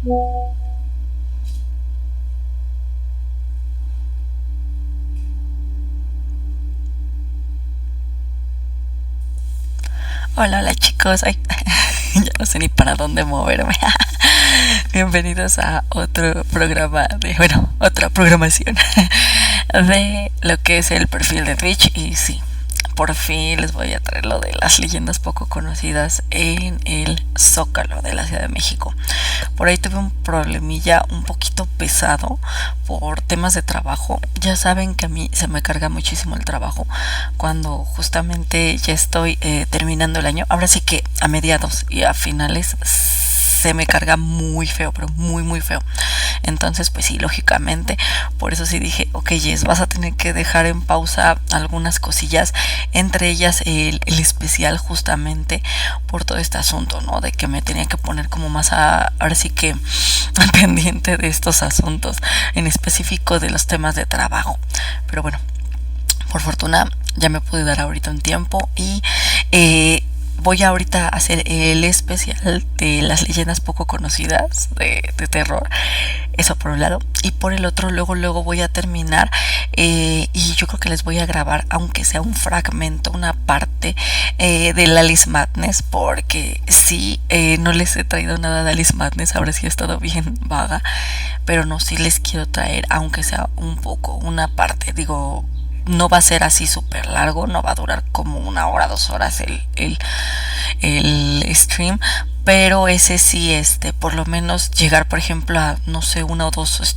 Hola, hola chicos. Ay, ya no sé ni para dónde moverme. Bienvenidos a otro programa otra programación de lo que es el perfil de Twitch. Y sí, por fin les voy a traer lo de las leyendas poco conocidas en el Zócalo de la Ciudad de México. Por ahí tuve un problemilla un poquito pesado por temas de trabajo. Ya saben que a mí se me carga muchísimo el trabajo cuando justamente ya estoy terminando el año. Ahora sí que a mediados y a finales se me carga muy feo, pero muy muy feo. Entonces pues sí, lógicamente por eso sí dije, ok, Jess, vas a tener que dejar en pausa algunas cosillas, entre ellas el especial, justamente por todo este asunto, ¿no? De que me tenía que poner como más ahora sí que al pendiente de estos asuntos, en específico de los temas de trabajo. Pero bueno, por fortuna ya me pude dar ahorita un tiempo y voy ahorita a hacer el especial de las leyendas poco conocidas de terror. Eso por un lado. Y por el otro, luego voy a terminar. Y yo creo que les voy a grabar, aunque sea un fragmento, una parte de Alice Madness. Porque sí, no les he traído nada de Alice Madness. Ahora sí he estado bien vaga. Pero no, sí les quiero traer, aunque sea un poco, una parte. Digo, no va a ser así súper largo, no va a durar como 1 hora, 2 horas el stream, pero ese sí, por lo menos llegar, por ejemplo, a, no sé, 1 o 2,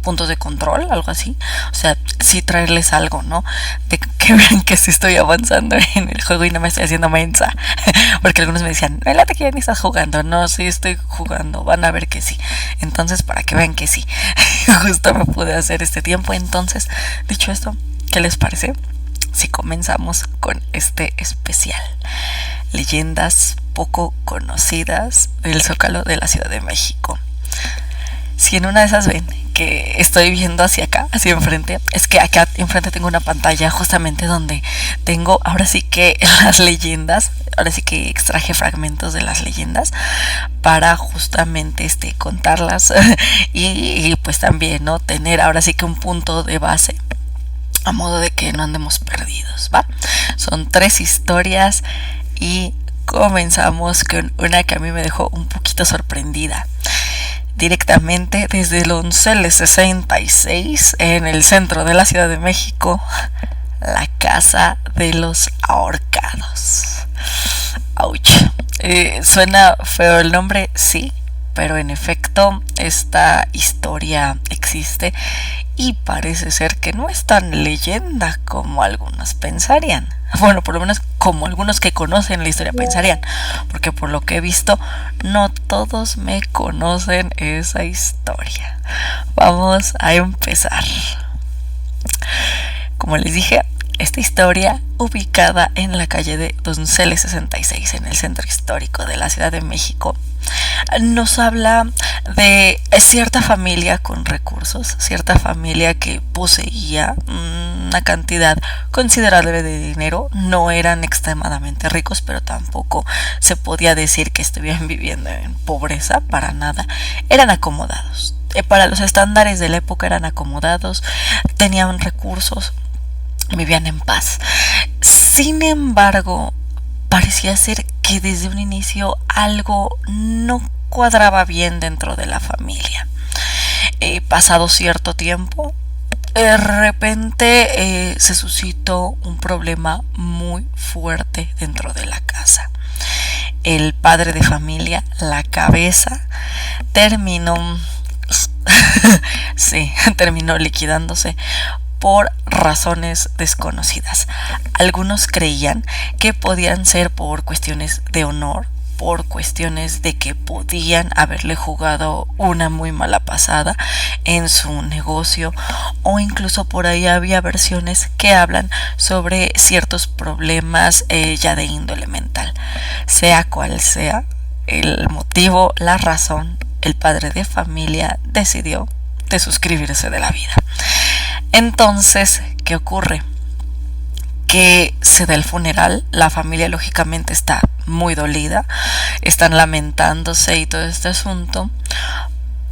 puntos de control, algo así. O sea, sí traerles algo, ¿no? De que vean que sí estoy avanzando en el juego y no me estoy haciendo mensa. Porque algunos me decían, no, que ya ni estás jugando. No, sí estoy jugando, van a ver que sí. Entonces, para que vean que sí. Justo me pude hacer este tiempo. Entonces, dicho esto, ¿qué les parece si comenzamos con este especial? Leyendas poco conocidas del Zócalo de la Ciudad de México. Si en una de esas ven que estoy viendo hacia acá, hacia enfrente, es que acá enfrente tengo una pantalla justamente donde tengo ahora sí que las leyendas, ahora sí que extraje fragmentos de las leyendas para justamente contarlas y pues también, ¿no? Tener ahora sí que un punto de base a modo de que no andemos perdidos, ¿va? Son 3 historias y comenzamos con una que a mí me dejó un poquito sorprendida. Directamente desde el 1166 en el centro de la Ciudad de México, la Casa de los Ahorcados. Ouch. Suena feo el nombre, sí, pero en efecto esta historia existe y parece ser que no es tan leyenda como algunos pensarían. Bueno, por lo menos como algunos que conocen la historia pensarían, porque por lo que he visto no todos me conocen esa historia. Vamos a empezar. Como les dije, esta historia, ubicada en la calle de Donceles 66, en el centro histórico de la Ciudad de México, nos habla de cierta familia con recursos, cierta familia que poseía una cantidad considerable de dinero. No eran extremadamente ricos, pero tampoco se podía decir que estuvieran viviendo en pobreza, para nada. Eran acomodados. Para los estándares de la época eran acomodados, tenían recursos, vivían en paz. Sin embargo, parecía ser que desde un inicio algo no cuadraba bien dentro de la familia. Pasado cierto tiempo, de repente se suscitó un problema muy fuerte dentro de la casa. El padre de familia, la cabeza, terminó sí, terminó liquidándose por razones desconocidas. Algunos creían que podían ser por cuestiones de honor, por cuestiones de que podían haberle jugado una muy mala pasada en su negocio, o incluso por ahí había versiones que hablan sobre ciertos problemas ya de índole mental. Sea cual sea el motivo, la razón, el padre de familia decidió desuscribirse de la vida. Entonces, ¿qué ocurre? Que se da el funeral, la familia lógicamente está muy dolida, están lamentándose y todo este asunto,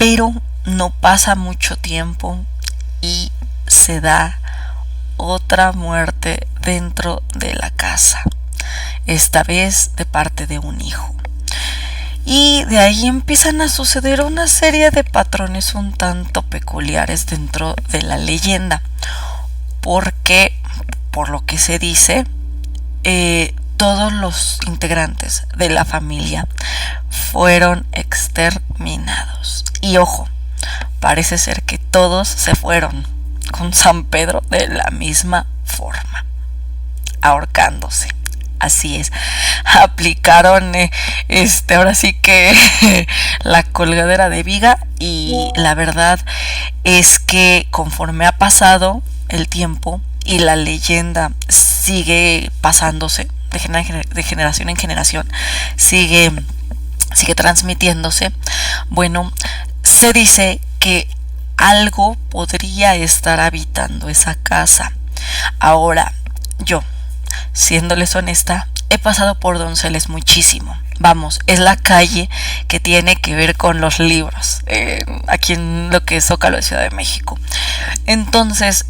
Pero no pasa mucho tiempo y se da otra muerte dentro de la casa, esta vez de parte de un hijo. Y de ahí empiezan a suceder una serie de patrones un tanto peculiares dentro de la leyenda, porque por lo que se dice, todos los integrantes de la familia fueron exterminados. Y ojo, parece ser que todos se fueron con San Pedro de la misma forma, ahorcándose. Así es, aplicaron ahora sí que la colgadera de viga. Y la verdad es que conforme ha pasado el tiempo y la leyenda sigue pasándose de generación en generación, sigue transmitiéndose, bueno, se dice que algo podría estar habitando esa casa. Ahora, yo, siéndoles honesta, he pasado por Donceles muchísimo. Vamos, es la calle que tiene que ver con los libros, aquí en lo que es Zócalo de Ciudad de México. Entonces,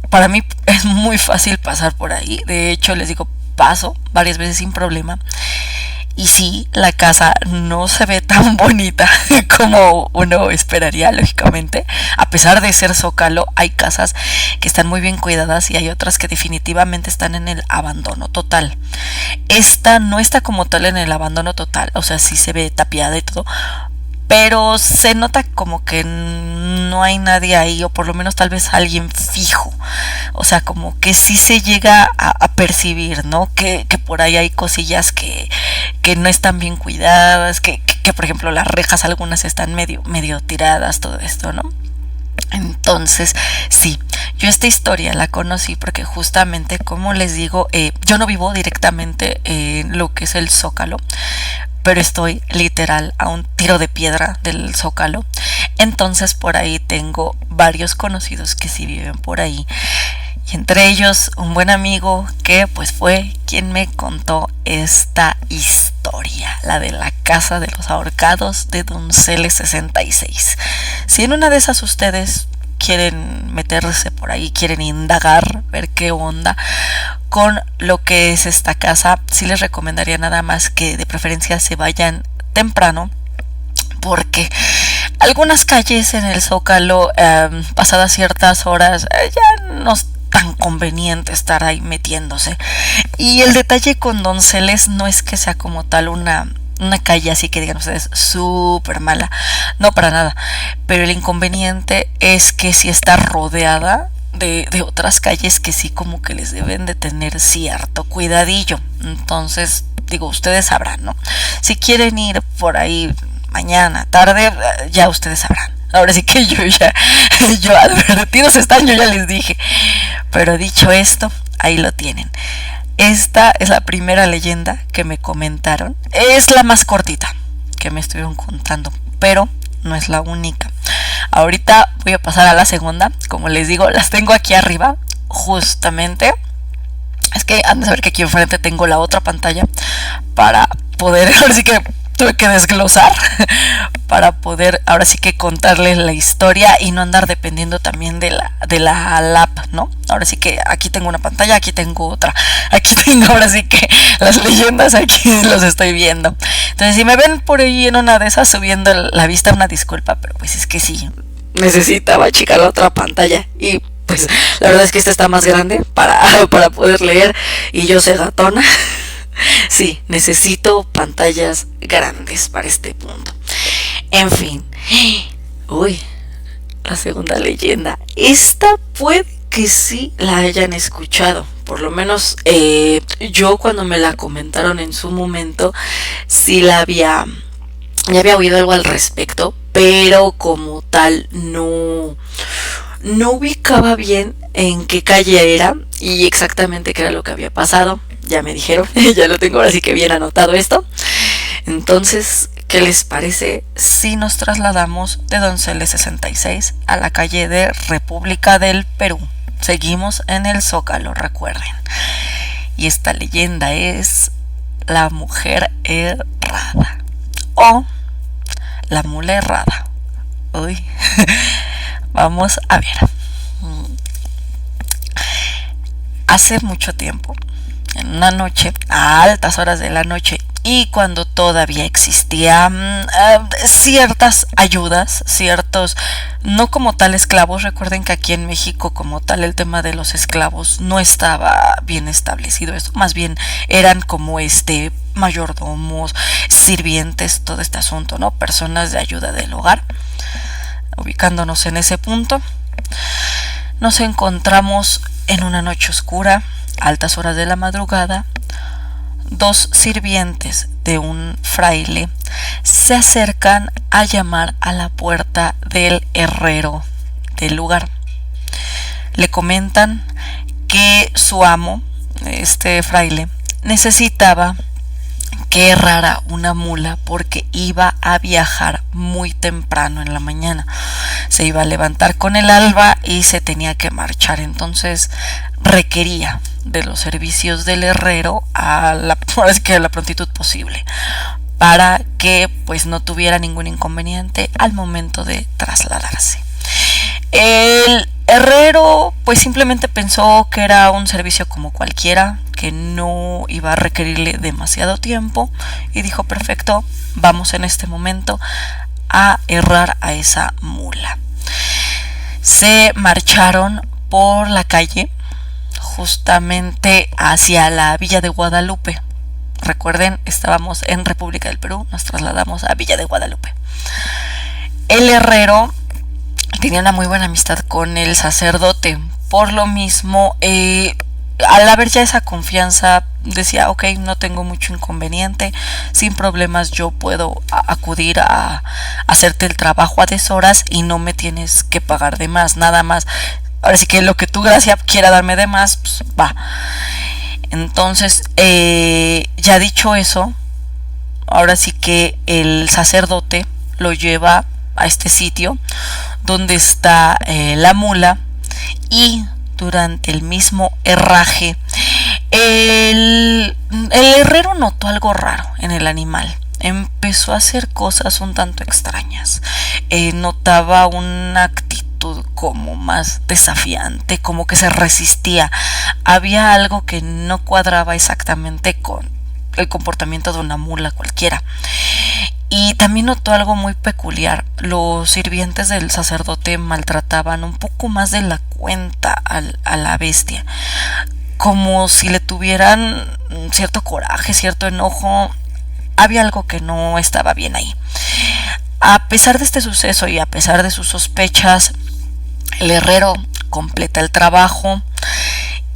para mí es muy fácil pasar por ahí. De hecho, les digo, paso varias veces sin problema. Y sí, la casa no se ve tan bonita como uno esperaría, lógicamente. A pesar de ser Zócalo, hay casas que están muy bien cuidadas y hay otras que definitivamente están en el abandono total. Esta no está como tal en el abandono total, o sea, sí se ve tapiada y todo, pero se nota como que no hay nadie ahí, o por lo menos tal vez alguien fijo. O sea, como que sí se llega a percibir, ¿no? Que por ahí hay cosillas que no están bien cuidadas, que por ejemplo las rejas algunas están medio tiradas, todo esto, ¿no? Entonces, sí, yo esta historia la conocí porque justamente, como les digo, yo no vivo directamente en lo que es el Zócalo, pero estoy literal a un tiro de piedra del Zócalo. Entonces por ahí tengo varios conocidos que sí viven por ahí. Y entre ellos un buen amigo que pues fue quien me contó esta historia, la de la casa de los ahorcados de Donceles 66. Si en una de esas ustedes quieren meterse por ahí, quieren indagar, ver qué onda con lo que es esta casa, sí les recomendaría nada más que de preferencia se vayan temprano, porque algunas calles en el Zócalo, pasadas ciertas horas, ya no es tan conveniente estar ahí metiéndose. Y el detalle con Donceles no es que sea como tal una calle así que digan ustedes súper mala, no, para nada, pero el inconveniente es que si está rodeada de otras calles que sí como que les deben de tener cierto cuidadillo. Entonces, digo, ustedes sabrán, ¿no? Si quieren ir por ahí mañana, tarde, ya ustedes sabrán. Ahora sí que yo advertidos están, yo ya les dije. Pero dicho esto, ahí lo tienen. Esta es la primera leyenda que me comentaron. Es la más cortita que me estuvieron contando, pero no es la única. Ahorita voy a pasar a la segunda. Como les digo, las tengo aquí arriba, justamente. Es que han de saber que aquí enfrente tengo la otra pantalla para poder, ahora sí que tuve que desglosar para poder ahora sí que contarles la historia y no andar dependiendo también de la lap, ¿no? Ahora sí que aquí tengo una pantalla, aquí tengo otra, aquí tengo ahora sí que las leyendas, aquí los estoy viendo. Entonces, si me ven por ahí en una de esas subiendo la vista, una disculpa, pero pues es que sí, necesitaba achicar la otra pantalla y pues la verdad es que esta está más grande para poder leer y yo soy gatona. Sí, necesito pantallas grandes para este punto. En fin. Uy, la segunda leyenda. Esta puede que sí la hayan escuchado. Por lo menos yo cuando me la comentaron en su momento, sí ya había oído algo al respecto, pero como tal no ubicaba bien en qué calle era y exactamente qué era lo que había pasado. Ya me dijeron, ya lo tengo ahora sí que bien anotado esto. Entonces, ¿qué les parece si nos trasladamos de Donceles 66 a la calle de República del Perú? Seguimos en el Zócalo, recuerden. Y esta leyenda es la mujer errada o la mula errada. Uy, vamos a ver. Hace mucho tiempo, en una noche, a altas horas de la noche, y cuando todavía existían ciertas ayudas, ciertos, no como tal esclavos. Recuerden que aquí en México como tal el tema de los esclavos no estaba bien establecido. Esto más bien eran como mayordomos, sirvientes, todo este asunto, ¿no? Personas de ayuda del hogar. Ubicándonos en ese punto, nos encontramos en una noche oscura, altas horas de la madrugada. Dos sirvientes de un fraile se acercan a llamar a la puerta del herrero del lugar. Le comentan que su amo, este fraile, necesitaba que herrara una mula porque iba a viajar muy temprano en la mañana. Se iba a levantar con el alba y se tenía que marchar. Entonces requería de los servicios del herrero a la prontitud posible, para que pues no tuviera ningún inconveniente al momento de trasladarse. El herrero pues simplemente pensó que era un servicio como cualquiera, que no iba a requerirle demasiado tiempo, y dijo: perfecto, vamos en este momento a herrar a esa mula. Se marcharon por la calle justamente hacia la Villa de Guadalupe. Recuerden, estábamos en República del Perú, nos trasladamos a Villa de Guadalupe. El herrero tenía una muy buena amistad con el sacerdote. Por lo mismo, al haber ya esa confianza, decía: ok, no tengo mucho inconveniente, sin problemas yo puedo acudir a hacerte el trabajo a deshoras y no me tienes que pagar de más, nada más. Ahora sí que lo que tu gracia quiera darme de más, pues va. Entonces, ya dicho eso, ahora sí que el sacerdote lo lleva a este sitio donde está la mula, y durante el mismo herraje el herrero notó algo raro en el animal. Empezó a hacer cosas un tanto extrañas. Notaba una actitud como más desafiante, como que se resistía. Había algo que no cuadraba exactamente con el comportamiento de una mula cualquiera. Y también notó algo muy peculiar. Los sirvientes del sacerdote maltrataban un poco más de la cuenta a la bestia, como si le tuvieran cierto coraje, cierto enojo. Había algo que no estaba bien ahí. A pesar de este suceso y a pesar de sus sospechas, el herrero completa el trabajo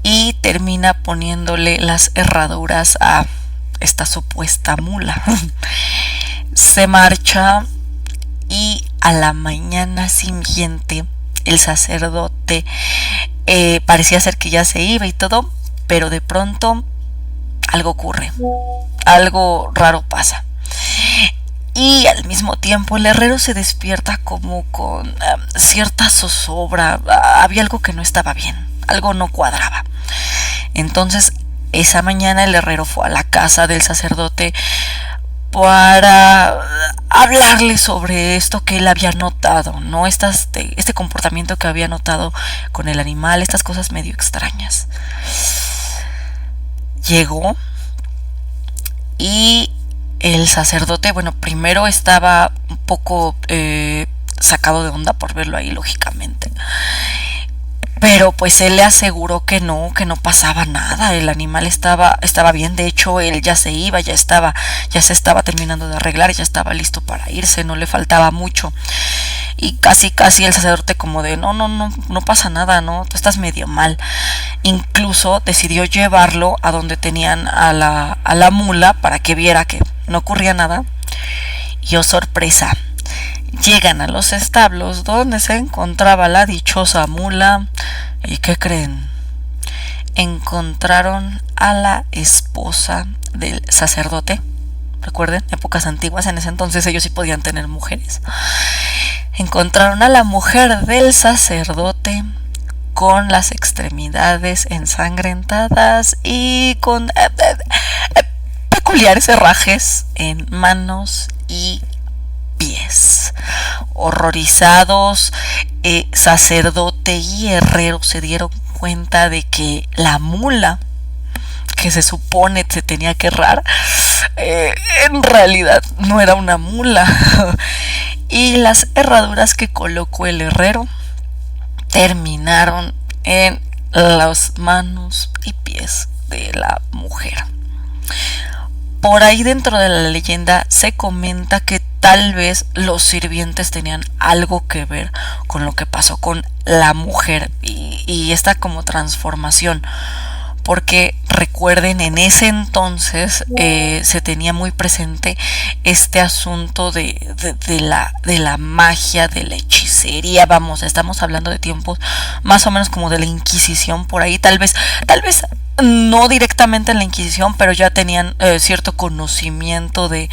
y termina poniéndole las herraduras a esta supuesta mula. Se marcha, y a la mañana siguiente el sacerdote parecía ser que ya se iba y todo, pero de pronto algo ocurre, algo raro pasa. Y al mismo tiempo el herrero se despierta como con cierta zozobra. Había algo que no estaba bien, algo no cuadraba. Entonces esa mañana el herrero fue a la casa del sacerdote para hablarle sobre esto que él había notado, ¿no? Este comportamiento que había notado con el animal, estas cosas medio extrañas. Llegó, y el sacerdote, bueno, primero estaba un poco sacado de onda por verlo ahí, lógicamente. Pero pues él le aseguró que no pasaba nada, el animal estaba bien. De hecho, él ya se iba, ya se estaba terminando de arreglar, ya estaba listo para irse, no le faltaba mucho. Y casi el sacerdote como de no pasa nada, no, tú estás medio mal. Incluso decidió llevarlo a donde tenían a la mula para que viera que no ocurría nada. Y oh sorpresa, llegan a los establos donde se encontraba la dichosa mula. ¿Y qué creen? Encontraron a la esposa del sacerdote. Recuerden, épocas antiguas, en ese entonces ellos sí podían tener mujeres. Encontraron a la mujer del sacerdote con las extremidades ensangrentadas y con peculiares herrajes en manos y pies. Horrorizados, sacerdote y herrero se dieron cuenta de que la mula que se supone se tenía que errar, en realidad no era una mula. Y las herraduras que colocó el herrero terminaron en las manos y pies de la mujer. Por ahí dentro de la leyenda se comenta que tal vez los sirvientes tenían algo que ver con lo que pasó con la mujer y esta como transformación. Porque recuerden, en ese entonces se tenía muy presente este asunto de la magia, de la hechicería. Vamos, estamos hablando de tiempos más o menos como de la Inquisición por ahí. Tal vez no directamente en la Inquisición, pero ya tenían cierto conocimiento de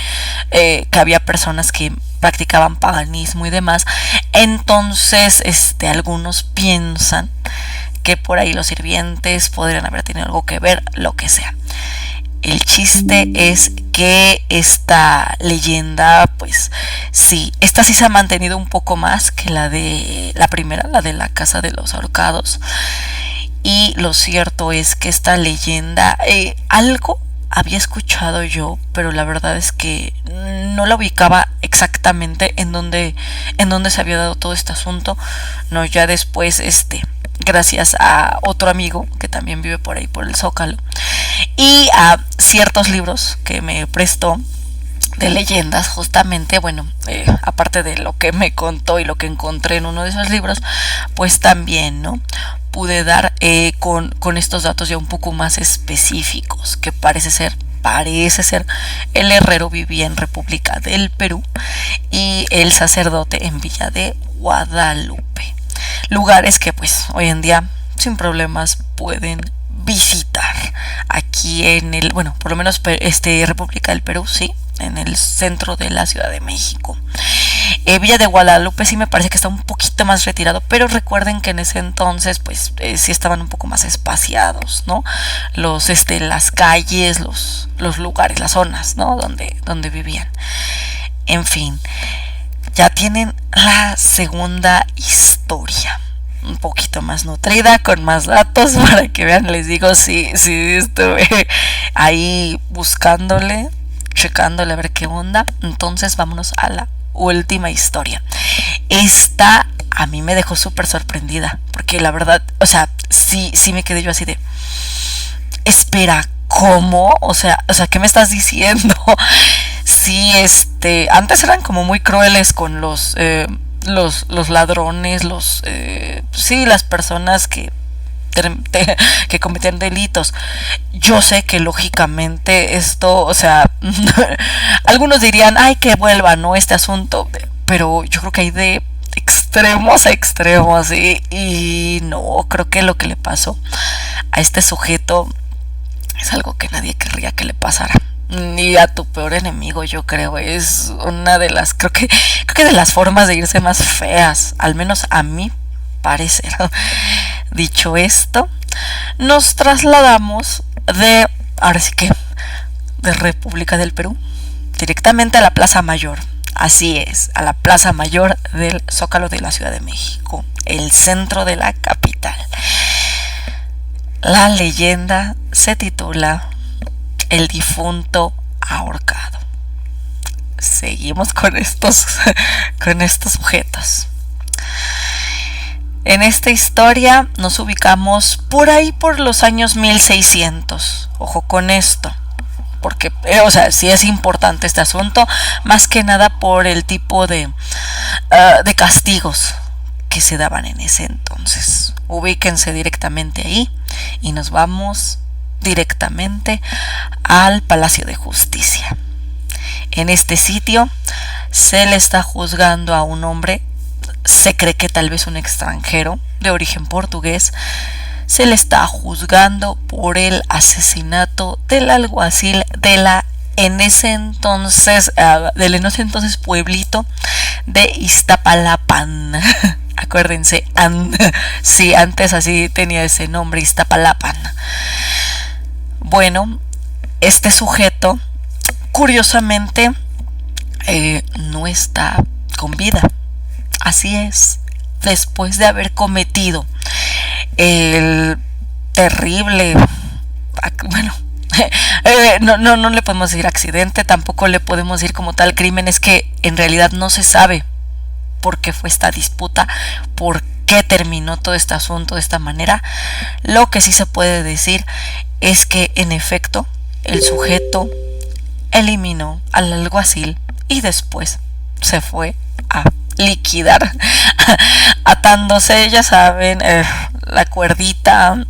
que había personas que practicaban paganismo y demás. Entonces, algunos piensan que por ahí los sirvientes podrían haber tenido algo que ver, lo que sea. El chiste es que esta leyenda, pues sí, esta sí se ha mantenido un poco más que la de la primera, la de la Casa de los Ahorcados. Y lo cierto es que esta leyenda, algo había escuchado yo, pero la verdad es que no la ubicaba exactamente en dónde se había dado todo este asunto. No, ya después, gracias a otro amigo que también vive por ahí por el Zócalo y a ciertos libros que me prestó de leyendas, justamente, bueno, aparte de lo que me contó y lo que encontré en uno de esos libros, pues también, ¿no? Pude dar con estos datos ya un poco más específicos, que parece ser, el herrero vivía en República del Perú y el sacerdote en Villa de Guadalupe. Lugares que pues hoy en día sin problemas pueden visitar aquí en el, bueno, por lo menos República del Perú, sí, en el centro de la Ciudad de México. Villa de Guadalupe sí me parece que está un poquito más retirado, pero recuerden que en ese entonces pues sí estaban un poco más espaciados, ¿no? Las calles, los lugares, las zonas, ¿no? Donde vivían. En fin, ya tienen la segunda historia, un poquito más nutrida, con más datos para que vean. Les digo, sí estuve ahí buscándole, checándole a ver qué onda. Entonces vámonos a la última historia. Esta a mí me dejó súper sorprendida, porque la verdad, o sea, sí me quedé yo así de, espera, ¿cómo? O sea, ¿qué me estás diciendo? Sí, antes eran como muy crueles con los ladrones, sí, las personas que cometían delitos. Yo sé que lógicamente esto, o sea, algunos dirían, ay, que vuelva, ¿no? Este asunto, pero yo creo que hay de extremos a extremos, y no, creo que lo que le pasó a este sujeto es algo que nadie querría que le pasara, ni a tu peor enemigo. Yo creo es una de las, creo que de las formas de irse más feas, al menos a mí parecer. Dicho esto, nos trasladamos ahora sí que de República del Perú directamente a la Plaza Mayor. Así es, a la Plaza Mayor del Zócalo de la Ciudad de México, el centro de la capital. La leyenda se titula El difunto ahorcado. Seguimos con estos sujetos. En esta historia nos ubicamos por ahí por los años 1600. Ojo con esto, porque, o sea, sí es importante este asunto, más que nada por el tipo de castigos que se daban en ese entonces. Ubíquense directamente ahí y nos vamos directamente al Palacio de Justicia. En este sitio se le está juzgando a un hombre, se cree que tal vez un extranjero de origen portugués. Se le está juzgando por el asesinato del alguacil en ese entonces pueblito de Iztapalapan. Acuérdense, sí, antes así tenía ese nombre, Iztapalapan. Bueno, este sujeto, curiosamente, no está con vida. Así es, después de haber cometido el terrible, bueno, no le podemos decir accidente, tampoco le podemos decir como tal crimen, es que en realidad no se sabe por qué fue esta disputa, por qué terminó todo este asunto de esta manera. Lo que sí se puede decir es que en efecto el sujeto eliminó al alguacil y después se fue a liquidar atándose, ya saben, la cuerdita,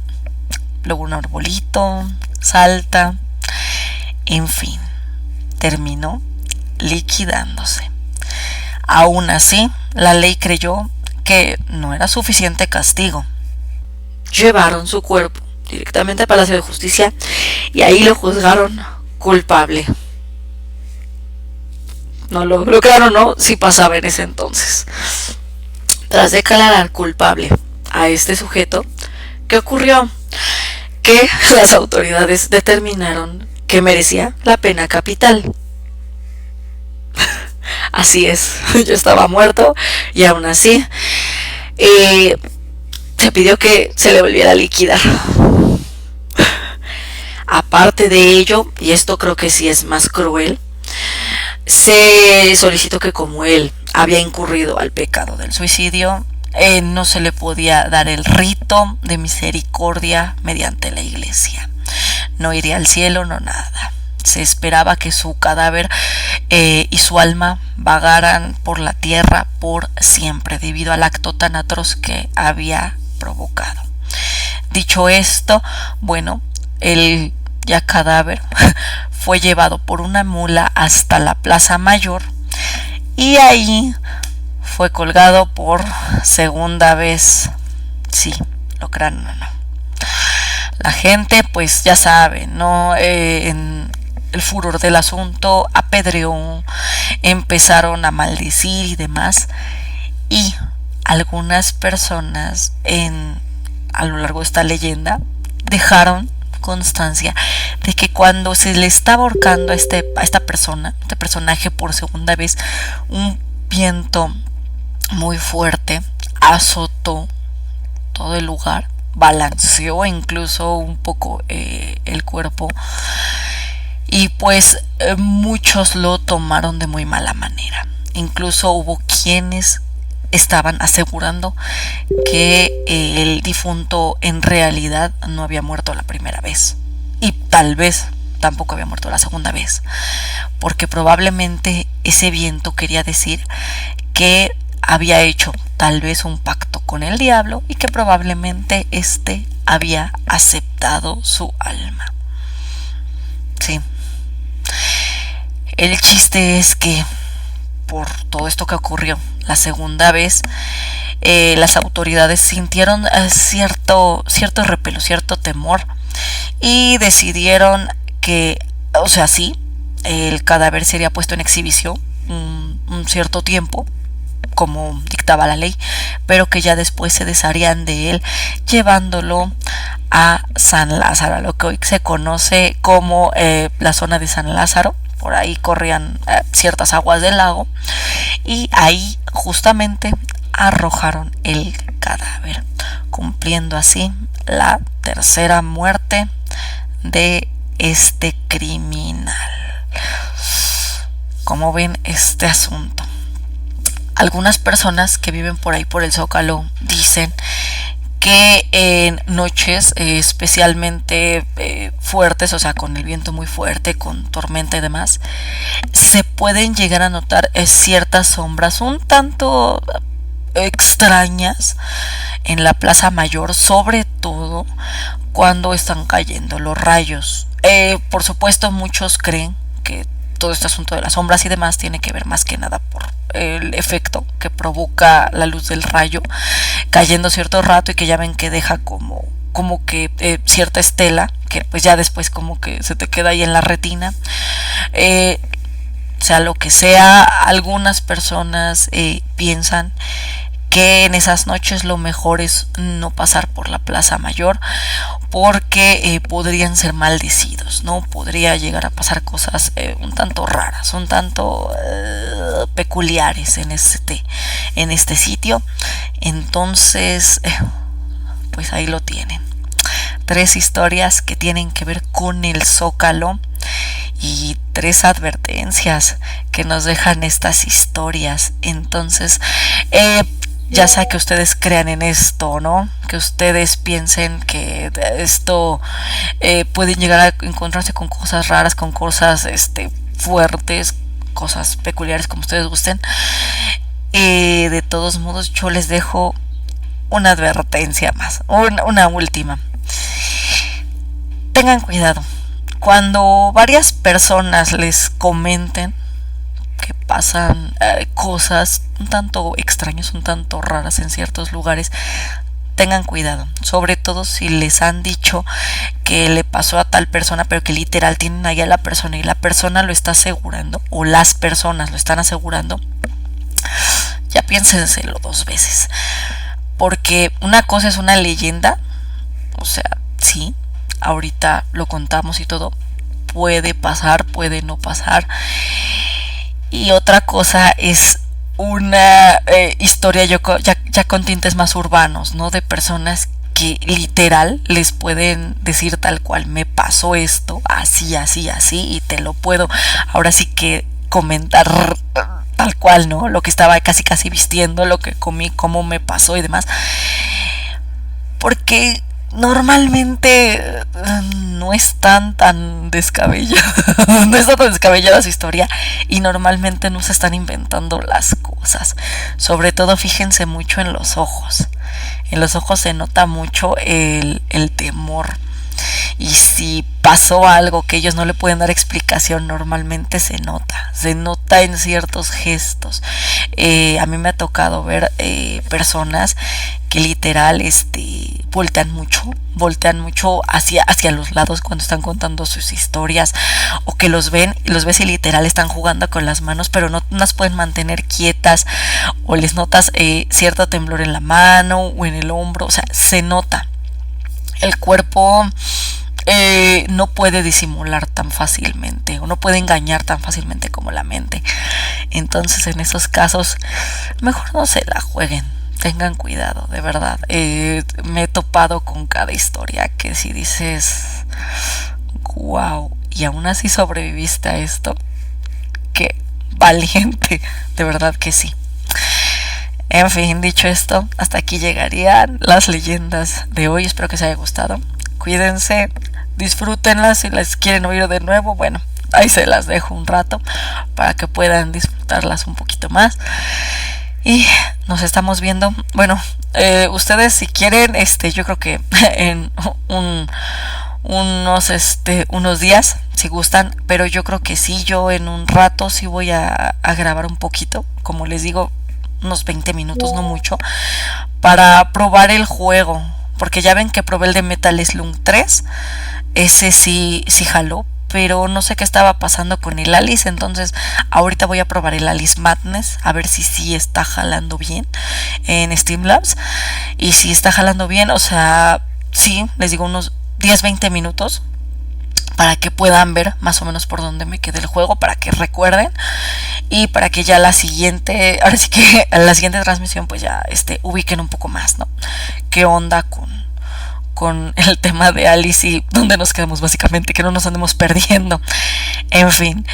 luego un arbolito, salta, en fin, terminó liquidándose. Aún así, la ley creyó que no era suficiente castigo. Llevaron su cuerpo directamente al Palacio de Justicia y ahí lo juzgaron culpable. No lo claro, no, si pasaba en ese entonces. Tras declarar culpable a este sujeto, ¿qué ocurrió? Que las autoridades determinaron que merecía la pena capital. Así es, yo estaba muerto y aún así se pidió que se le volviera a liquidar. Aparte de ello, y esto creo que sí es más cruel, se solicitó que como él había incurrido al pecado del suicidio, no se le podía dar el rito de misericordia mediante la iglesia. No iría al cielo, no nada. Se esperaba que su cadáver y su alma vagaran por la tierra por siempre debido al acto tan atroz que había provocado. Dicho esto, bueno, el ya cadáver fue llevado por una mula hasta la Plaza Mayor y ahí fue colgado por segunda vez. Sí, lo crean o no. La gente, pues ya sabe, ¿no? En el furor del asunto apedreó, empezaron a maldecir y demás. Y algunas personas a lo largo de esta leyenda dejaron constancia de que cuando se le estaba ahorcando a este personaje por segunda vez, un viento muy fuerte azotó todo el lugar, balanceó incluso un poco el cuerpo y pues muchos lo tomaron de muy mala manera. Incluso hubo quienes estaban asegurando que el difunto en realidad no había muerto la primera vez y tal vez tampoco había muerto la segunda vez, porque probablemente ese viento quería decir que había hecho tal vez un pacto con el diablo y que probablemente éste había aceptado su alma. Sí. El chiste es que por todo esto que ocurrió la segunda vez, las autoridades sintieron cierto repelo, cierto temor y decidieron que, o sea, sí, el cadáver sería puesto en exhibición un cierto tiempo, como dictaba la ley, pero que ya después se desharían de él llevándolo a San Lázaro, a lo que hoy se conoce como la zona de San Lázaro. Por ahí corrían ciertas aguas del lago y ahí justamente arrojaron el cadáver, cumpliendo así la tercera muerte de este criminal. ¿Cómo ven este asunto? Algunas personas que viven por ahí por el Zócalo dicen que en noches especialmente fuertes, o sea, con el viento muy fuerte, con tormenta y demás, se pueden llegar a notar ciertas sombras un tanto extrañas en la Plaza Mayor, sobre todo cuando están cayendo los rayos. Por supuesto, muchos creen que todo este asunto de las sombras y demás tiene que ver más que nada por el efecto que provoca la luz del rayo cayendo cierto rato y que ya ven que deja como cierta estela que pues ya después como que se te queda ahí en la retina. Sea lo que sea, algunas personas piensan que en esas noches lo mejor es no pasar por la Plaza Mayor porque podrían ser maldecidos, ¿no? Podría llegar a pasar cosas un tanto raras, un tanto peculiares en este sitio. Entonces, pues ahí lo tienen. 3 historias que tienen que ver con el Zócalo y 3 advertencias que nos dejan estas historias. Entonces, ya sea que ustedes crean en esto, ¿no? Que ustedes piensen que esto pueden llegar a encontrarse con cosas raras, con cosas fuertes, cosas peculiares, como ustedes gusten. De todos modos, yo les dejo una advertencia más, una última. Tengan cuidado. Cuando varias personas les comenten que pasan cosas un tanto extrañas, un tanto raras en ciertos lugares, tengan cuidado, sobre todo si les han dicho que le pasó a tal persona, pero que literal tienen ahí a la persona y la persona lo está asegurando, o las personas lo están asegurando. Ya piénsenselo 2 veces, porque una cosa es una leyenda, o sea, sí, ahorita lo contamos y todo, puede pasar, puede no pasar. Y otra cosa es una historia ya con tintes más urbanos, ¿no? De personas que literal les pueden decir tal cual, me pasó esto, así, así, así, y te lo puedo ahora sí que comentar tal cual, ¿no? Lo que estaba casi casi vistiendo, lo que comí, cómo me pasó y demás. Porque normalmente no es tan descabellada, no es tan descabellada su historia, y normalmente no se están inventando las cosas. Sobre todo fíjense mucho en los ojos. En los ojos se nota mucho el temor. Y si pasó algo que ellos no le pueden dar explicación, normalmente se nota en ciertos gestos. A mí me ha tocado ver personas que literal voltean mucho hacia los lados cuando están contando sus historias, o que los ves y literal están jugando con las manos, pero no las pueden mantener quietas, o les notas cierto temblor en la mano o en el hombro. O sea, se nota. El cuerpo no puede disimular tan fácilmente, o no puede engañar tan fácilmente como la mente. Entonces, en esos casos, mejor no se la jueguen. Tengan cuidado, de verdad. Me he topado con cada historia que si dices, wow, y aún así sobreviviste a esto, qué valiente, de verdad que sí. En fin, dicho esto, hasta aquí llegarían las leyendas de hoy. Espero que les haya gustado. Cuídense, disfrútenlas. Si las quieren oír de nuevo, bueno, ahí se las dejo un rato para que puedan disfrutarlas un poquito más. Y nos estamos viendo. Bueno, ustedes si quieren, yo creo que en unos días, si gustan, pero yo creo que sí, yo en un rato sí voy a grabar un poquito, como les digo, unos 20 minutos, no mucho, para probar el juego, porque ya ven que probé el de Metal Slug 3, ese sí jaló, pero no sé qué estaba pasando con el Alice. Entonces ahorita voy a probar el Alice Madness, a ver si sí está jalando bien en Streamlabs, y si está jalando bien, o sea, sí, les digo unos 10-20 minutos para que puedan ver más o menos por dónde me quedé el juego, para que recuerden, y para que ya ahora sí que a la siguiente transmisión pues ya ubiquen un poco más, ¿no? ¿Qué onda con el tema de Alice y dónde nos quedamos básicamente, que no nos andemos perdiendo? En fin,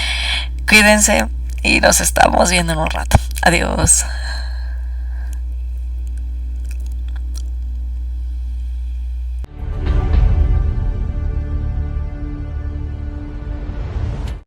cuídense y nos estamos viendo en un rato. Adiós.